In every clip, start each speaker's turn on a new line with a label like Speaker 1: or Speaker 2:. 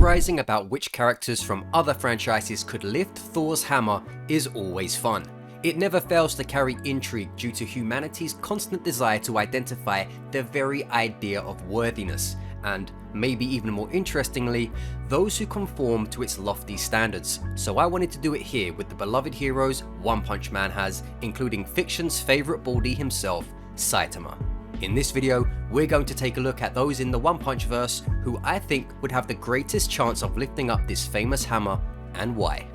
Speaker 1: Theorizing about which characters from other franchises could lift Thor's hammer is always fun. It never fails to carry intrigue due to humanity's constant desire to identify the very idea of worthiness, and, maybe even more interestingly, those who conform to its lofty standards. So I wanted to do it here with the beloved heroes One Punch Man has, including fiction's favourite baldy himself, Saitama. In this video, we're going to take a look at those in the One Punch verse who I think would have the greatest chance of lifting up this famous hammer, and why.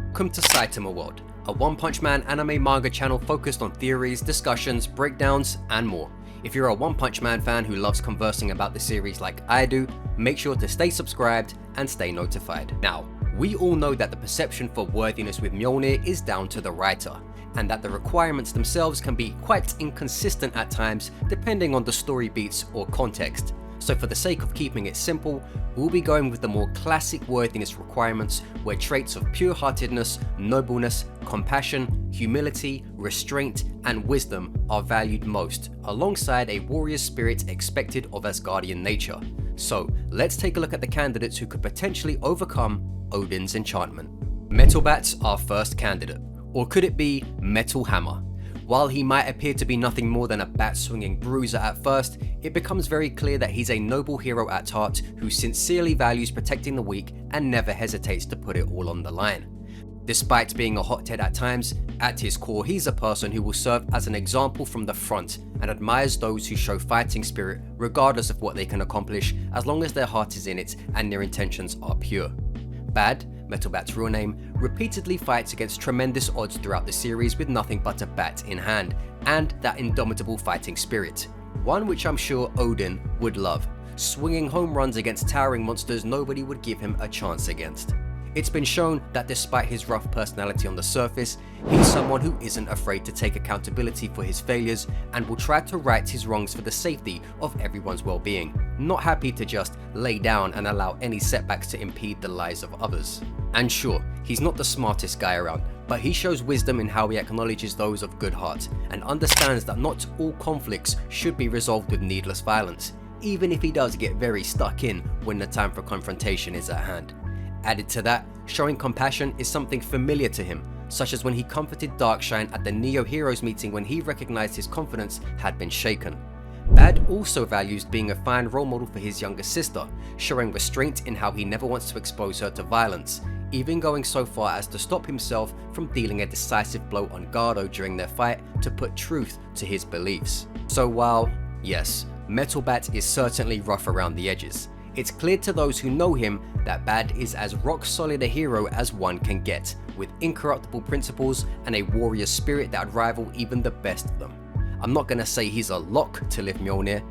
Speaker 1: Welcome to Saitama World, a One Punch Man anime manga channel focused on theories, discussions, breakdowns, and more. If you're a One Punch Man fan who loves conversing about the series like I do, make sure to stay subscribed and stay notified. Now, we all know that the perception for worthiness with Mjolnir is down to the writer, and that the requirements themselves can be quite inconsistent at times depending on the story beats or context. So for the sake of keeping it simple, we'll be going with the more classic worthiness requirements where traits of pure-heartedness, nobleness, compassion, humility, restraint, and wisdom are valued most, alongside a warrior spirit expected of Asgardian nature. So let's take a look at the candidates who could potentially overcome Odin's enchantment. Metal Bat's our first candidate, or could it be Metal Hammer? While he might appear to be nothing more than a bat-swinging bruiser at first, it becomes very clear that he's a noble hero at heart who sincerely values protecting the weak and never hesitates to put it all on the line. Despite being a hothead at times, at his core he's a person who will serve as an example from the front and admires those who show fighting spirit regardless of what they can accomplish, as long as their heart is in it and their intentions are pure. Bad, Metal Bat's real name, repeatedly fights against tremendous odds throughout the series with nothing but a bat in hand, and that indomitable fighting spirit. One which I'm sure Odin would love, swinging home runs against towering monsters nobody would give him a chance against. It's been shown that despite his rough personality on the surface, he's someone who isn't afraid to take accountability for his failures and will try to right his wrongs for the safety of everyone's well-being, not happy to just lay down and allow any setbacks to impede the lives of others. And sure, he's not the smartest guy around, but he shows wisdom in how he acknowledges those of good heart and understands that not all conflicts should be resolved with needless violence, even if he does get very stuck in when the time for confrontation is at hand. Added to that, showing compassion is something familiar to him, such as when he comforted Darkshine at the Neo Heroes meeting when he recognized his confidence had been shaken. Bad also values being a fine role model for his younger sister, showing restraint in how he never wants to expose her to violence, even going so far as to stop himself from dealing a decisive blow on Gardo during their fight to put truth to his beliefs. So while, yes, Metal Bat is certainly rough around the edges, it's clear to those who know him that Bad is as rock solid a hero as one can get, with incorruptible principles and a warrior spirit that would rival even the best of them. I'm not gonna say he's a lock to lift Mjolnir,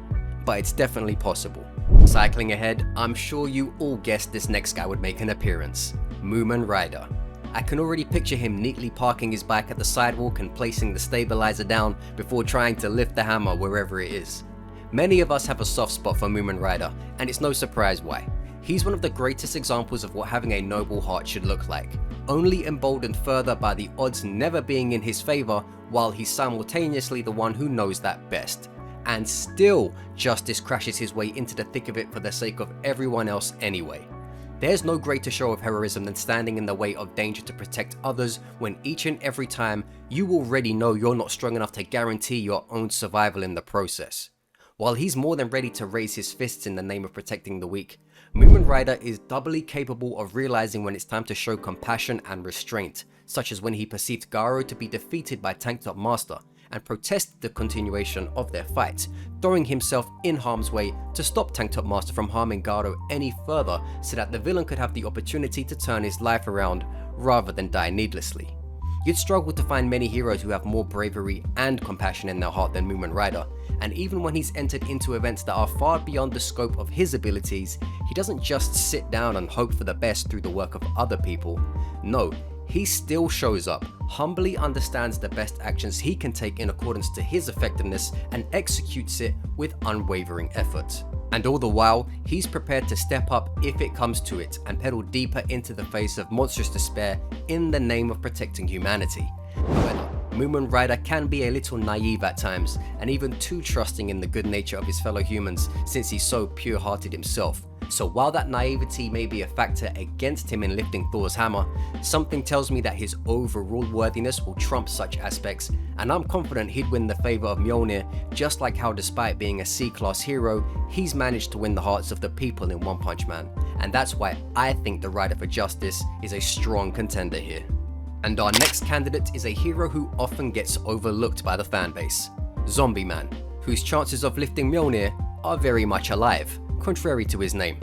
Speaker 1: but it's definitely possible. Cycling ahead, I'm sure you all guessed this next guy would make an appearance. Mumen Rider. I can already picture him neatly parking his bike at the sidewalk and placing the stabilizer down before trying to lift the hammer wherever it is. Many of us have a soft spot for Mumen Rider, and it's no surprise why. He's one of the greatest examples of what having a noble heart should look like, only emboldened further by the odds never being in his favor, while he's simultaneously the one who knows that best. And still, justice crashes his way into the thick of it for the sake of everyone else anyway. There's no greater show of heroism than standing in the way of danger to protect others when each and every time you already know you're not strong enough to guarantee your own survival in the process. While he's more than ready to raise his fists in the name of protecting the weak, Mumen Rider is doubly capable of realizing when it's time to show compassion and restraint, such as when he perceived Garo to be defeated by Tank Top Master and protested the continuation of their fight, throwing himself in harm's way to stop Tank Top Master from harming Garo any further so that the villain could have the opportunity to turn his life around rather than die needlessly. You'd struggle to find many heroes who have more bravery and compassion in their heart than Mumen Rider, and even when he's entered into events that are far beyond the scope of his abilities, he doesn't just sit down and hope for the best through the work of other people. No, he still shows up, humbly understands the best actions he can take in accordance to his effectiveness, and executes it with unwavering effort. And all the while, he's prepared to step up if it comes to it and pedal deeper into the face of monstrous despair in the name of protecting humanity. However, Mumen Rider can be a little naive at times, and even too trusting in the good nature of his fellow humans since he's so pure-hearted himself, So while that naivety may be a factor against him in lifting Thor's hammer, something tells me that his overall worthiness will trump such aspects, and I'm confident he'd win the favor of Mjolnir, just like how despite being a C-class hero, he's managed to win the hearts of the people in One Punch Man, and that's why I think the Rider for Justice is a strong contender here. And our next candidate is a hero who often gets overlooked by the fanbase, Zombie Man, whose chances of lifting Mjolnir are very much alive, contrary to his name.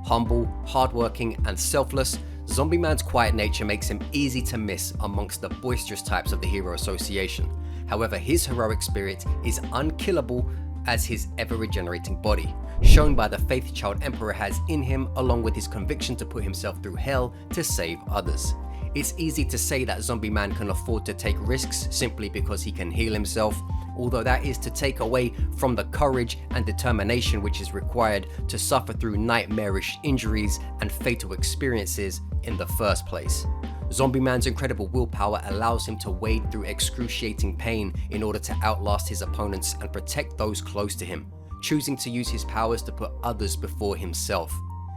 Speaker 1: Humble, hardworking, and selfless, Zombie Man's quiet nature makes him easy to miss amongst the boisterous types of the Hero Association. However, his heroic spirit is unkillable as his ever-regenerating body, shown by the faith Child Emperor has in him, along with his conviction to put himself through hell to save others. It's easy to say that Zombie Man can afford to take risks simply because he can heal himself, although that is to take away from the courage and determination which is required to suffer through nightmarish injuries and fatal experiences in the first place. Zombie Man's incredible willpower allows him to wade through excruciating pain in order to outlast his opponents and protect those close to him, choosing to use his powers to put others before himself.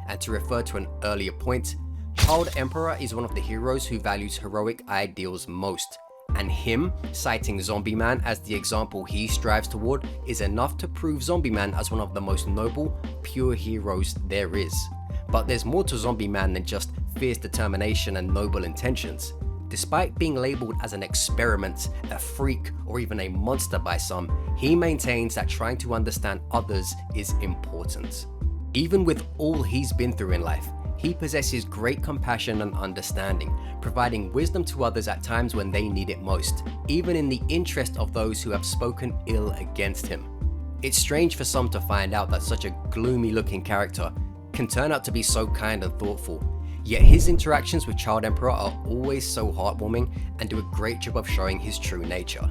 Speaker 1: And to refer to an earlier point, Child Emperor is one of the heroes who values heroic ideals most, and him citing Zombie Man as the example he strives toward is enough to prove Zombie Man as one of the most noble, pure heroes there is. But there's more to Zombie Man than just fierce determination and noble intentions. Despite being labeled as an experiment, a freak, or even a monster by some, he maintains that trying to understand others is important. Even with all he's been through in life, he possesses great compassion and understanding, providing wisdom to others at times when they need it most, even in the interest of those who have spoken ill against him. It's strange for some to find out that such a gloomy looking character can turn out to be so kind and thoughtful, yet his interactions with Child Emperor are always so heartwarming and do a great job of showing his true nature.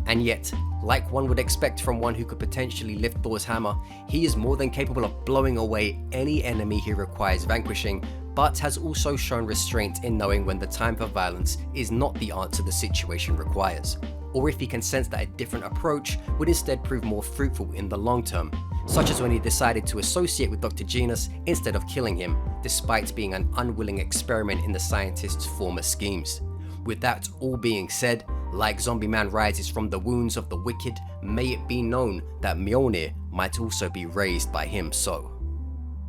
Speaker 1: And yet, like one would expect from one who could potentially lift Thor's hammer, he is more than capable of blowing away any enemy he requires vanquishing, but has also shown restraint in knowing when the time for violence is not the answer the situation requires, or if he can sense that a different approach would instead prove more fruitful in the long term, such as when he decided to associate with Dr. Genus instead of killing him, despite being an unwilling experiment in the scientist's former schemes. With that all being said, like Zombie Man rises from the wounds of the wicked, may it be known that Mjolnir might also be raised by him so.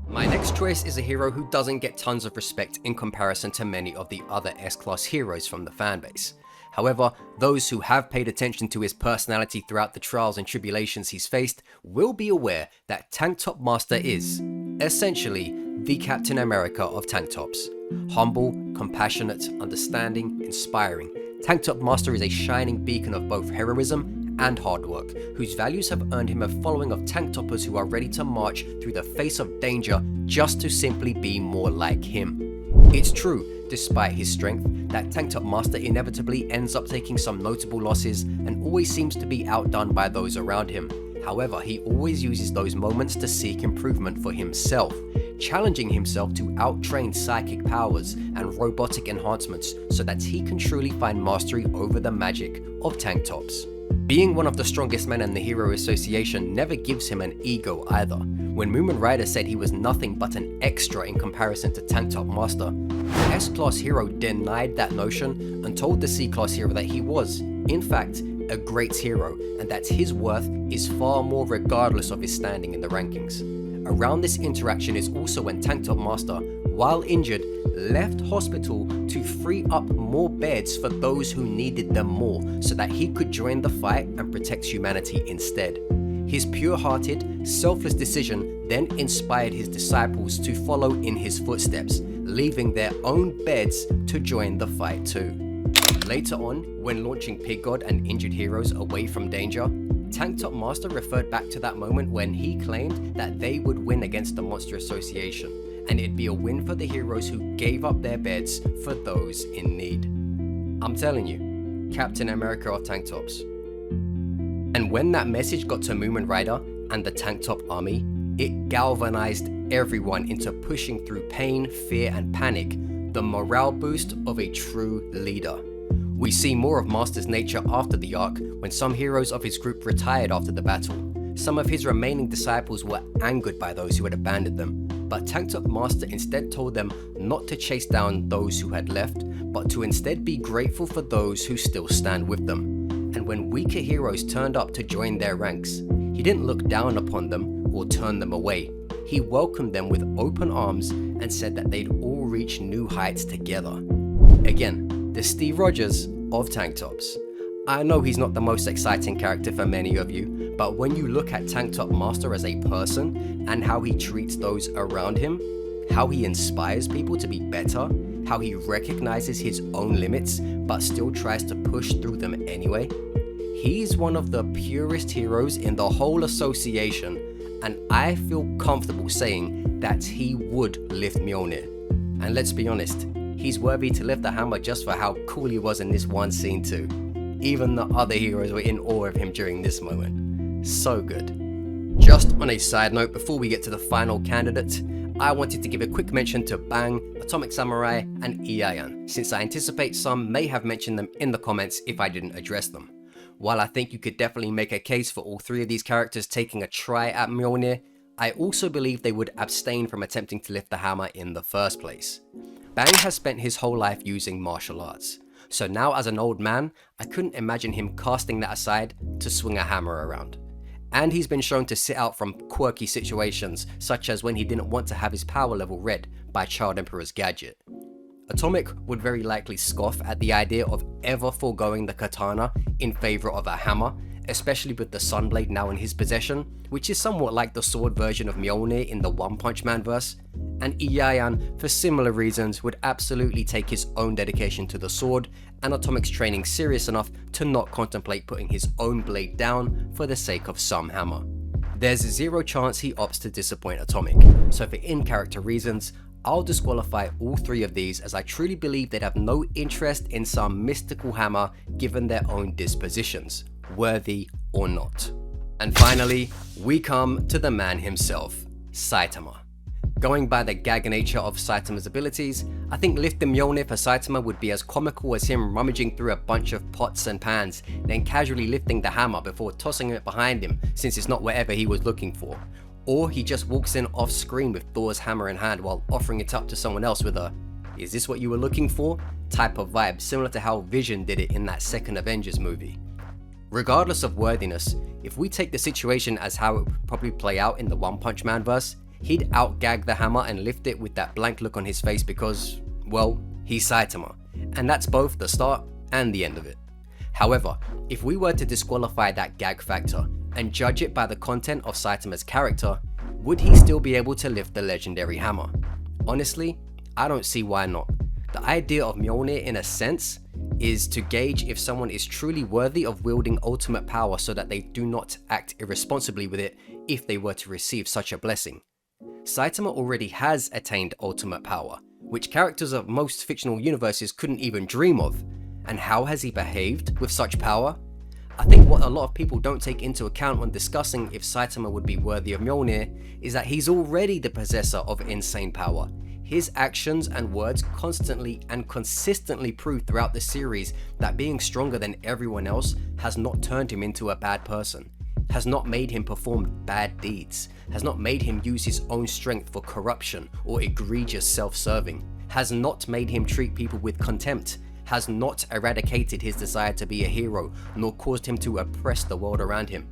Speaker 1: My next choice is a hero who doesn't get tons of respect in comparison to many of the other S-class heroes from the fanbase. However, those who have paid attention to his personality throughout the trials and tribulations he's faced will be aware that Tank Top Master is, essentially, the Captain America of tank tops. Humble, compassionate, understanding, inspiring, Tank Top Master is a shining beacon of both heroism and hard work, whose values have earned him a following of tank toppers who are ready to march through the face of danger just to simply be more like him. It's true, despite his strength, that Tank Top Master inevitably ends up taking some notable losses and always seems to be outdone by those around him. However, he always uses those moments to seek improvement for himself, challenging himself to out-train psychic powers and robotic enhancements so that he can truly find mastery over the magic of tank tops. Being one of the strongest men in the Hero Association never gives him an ego either. When Moomin Rider said he was nothing but an extra in comparison to Tank Top Master, the S-Class hero denied that notion and told the C-Class hero that he was, in fact, a great hero and that his worth is far more regardless of his standing in the rankings. Around this interaction is also when Tank Top Master, while injured, left hospital to free up more beds for those who needed them more so that he could join the fight and protect humanity instead. His pure-hearted, selfless decision then inspired his disciples to follow in his footsteps, leaving their own beds to join the fight too. Later on, when launching Pig God and injured heroes away from danger, Tank Top Master referred back to that moment when he claimed that they would win against the Monster Association, and it'd be a win for the heroes who gave up their beds for those in need. I'm telling you, Captain America of tank tops. And when that message got to Moomin Rider and the Tank Top army, it galvanized everyone into pushing through pain, fear, and panic, the morale boost of a true leader. We see more of Master's nature after the arc, when some heroes of his group retired after the battle. Some of his remaining disciples were angered by those who had abandoned them, but Tank Top Master instead told them not to chase down those who had left, but to instead be grateful for those who still stand with them. And when weaker heroes turned up to join their ranks, he didn't look down upon them or turn them away. He welcomed them with open arms and said that they'd all reach new heights together. Again, the Steve Rogers of Tank Tops. I know he's not the most exciting character for many of you, but when you look at Tank Top Master as a person and how he treats those around him, how he inspires people to be better, how he recognizes his own limits but still tries to push through them anyway, he's one of the purest heroes in the whole association, and I feel comfortable saying that he would lift Mjolnir. And let's be honest, he's worthy to lift the hammer just for how cool he was in this one scene too. Even the other heroes were in awe of him during this moment. So good. Just on a side note, before we get to the final candidate, I wanted to give a quick mention to Bang, Atomic Samurai, and Iayan, since I anticipate some may have mentioned them in the comments if I didn't address them. While I think you could definitely make a case for all three of these characters taking a try at Mjolnir, I also believe they would abstain from attempting to lift the hammer in the first place. Bang has spent his whole life using martial arts, so now as an old man, I couldn't imagine him casting that aside to swing a hammer around. And he's been shown to sit out from quirky situations, such as when he didn't want to have his power level read by Child Emperor's gadget. Atomic would very likely scoff at the idea of ever foregoing the katana in favor of a hammer, especially with the Sunblade now in his possession, which is somewhat like the sword version of Mjolnir in the One Punch Man verse. And Iayan, for similar reasons, would absolutely take his own dedication to the sword and Atomic's training serious enough to not contemplate putting his own blade down for the sake of some hammer. There's zero chance he opts to disappoint Atomic, so for in-character reasons, I'll disqualify all three of these, as I truly believe they'd have no interest in some mystical hammer given their own dispositions, worthy or not. And finally, we come to the man himself, Saitama. Going by the gag nature of Saitama's abilities, I think lifting Mjolnir for Saitama would be as comical as him rummaging through a bunch of pots and pans, then casually lifting the hammer before tossing it behind him since it's not whatever he was looking for. Or he just walks in off screen with Thor's hammer in hand while offering it up to someone else with a "is this what you were looking for?" type of vibe, similar to how Vision did it in that second Avengers movie. Regardless of worthiness, if we take the situation as how it would probably play out in the One Punch Man verse, he'd out-gag the hammer and lift it with that blank look on his face because, well, he's Saitama, and that's both the start and the end of it. However, if we were to disqualify that gag factor and judge it by the content of Saitama's character, would he still be able to lift the legendary hammer? Honestly, I don't see why not. The idea of Mjolnir, in a sense, is to gauge if someone is truly worthy of wielding ultimate power so that they do not act irresponsibly with it if they were to receive such a blessing. Saitama already has attained ultimate power, which characters of most fictional universes couldn't even dream of. And how has he behaved with such power? I think what a lot of people don't take into account when discussing if Saitama would be worthy of Mjolnir is that he's already the possessor of insane power. His actions and words constantly and consistently prove throughout the series that being stronger than everyone else has not turned him into a bad person, has not made him perform bad deeds, has not made him use his own strength for corruption or egregious self-serving, has not made him treat people with contempt, has not eradicated his desire to be a hero, nor caused him to oppress the world around him.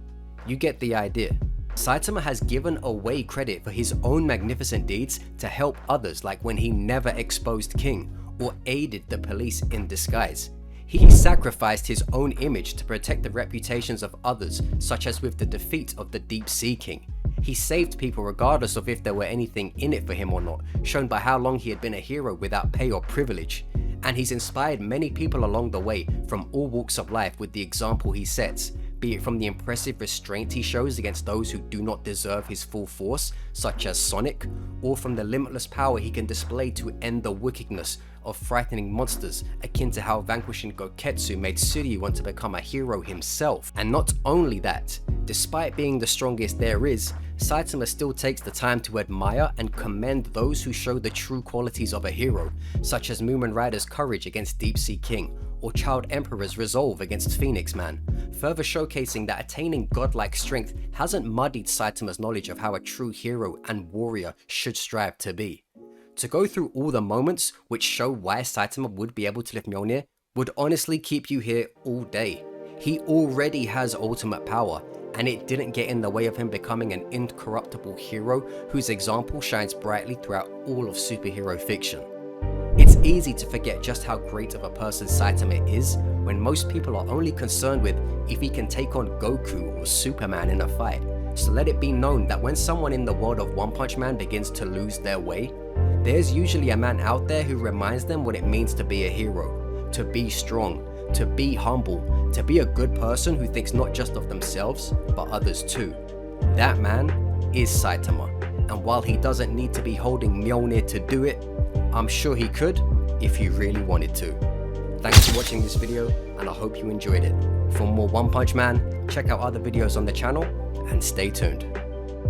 Speaker 1: You get the idea. Saitama has given away credit for his own magnificent deeds to help others, like when he never exposed King or aided the police in disguise. He sacrificed his own image to protect the reputations of others, such as with the defeat of the Deep Sea King. He saved people regardless of if there were anything in it for him or not, shown by how long he had been a hero without pay or privilege. And he's inspired many people along the way from all walks of life with the example he sets, be it from the impressive restraint he shows against those who do not deserve his full force, such as Sonic, or from the limitless power he can display to end the wickedness of frightening monsters, akin to how vanquishing Goketsu made Tsuryu want to become a hero himself. And not only that, despite being the strongest there is, Saitama still takes the time to admire and commend those who show the true qualities of a hero, such as Moomin Rider's courage against Deep Sea King, or Child Emperor's resolve against Phoenix Man, further showcasing that attaining godlike strength hasn't muddied Saitama's knowledge of how a true hero and warrior should strive to be. To go through all the moments which show why Saitama would be able to lift Mjolnir would honestly keep you here all day. He already has ultimate power, and it didn't get in the way of him becoming an incorruptible hero whose example shines brightly throughout all of superhero fiction. It's easy to forget just how great of a person Saitama is when most people are only concerned with if he can take on Goku or Superman in a fight. So let it be known that when someone in the world of One Punch Man begins to lose their way, there's usually a man out there who reminds them what it means to be a hero, to be strong, to be humble, to be a good person who thinks not just of themselves, but others too. That man is Saitama, and while he doesn't need to be holding Mjolnir to do it, I'm sure he could if he really wanted to. Thanks for watching this video, and I hope you enjoyed it. For more One Punch Man, check out other videos on the channel, and stay tuned.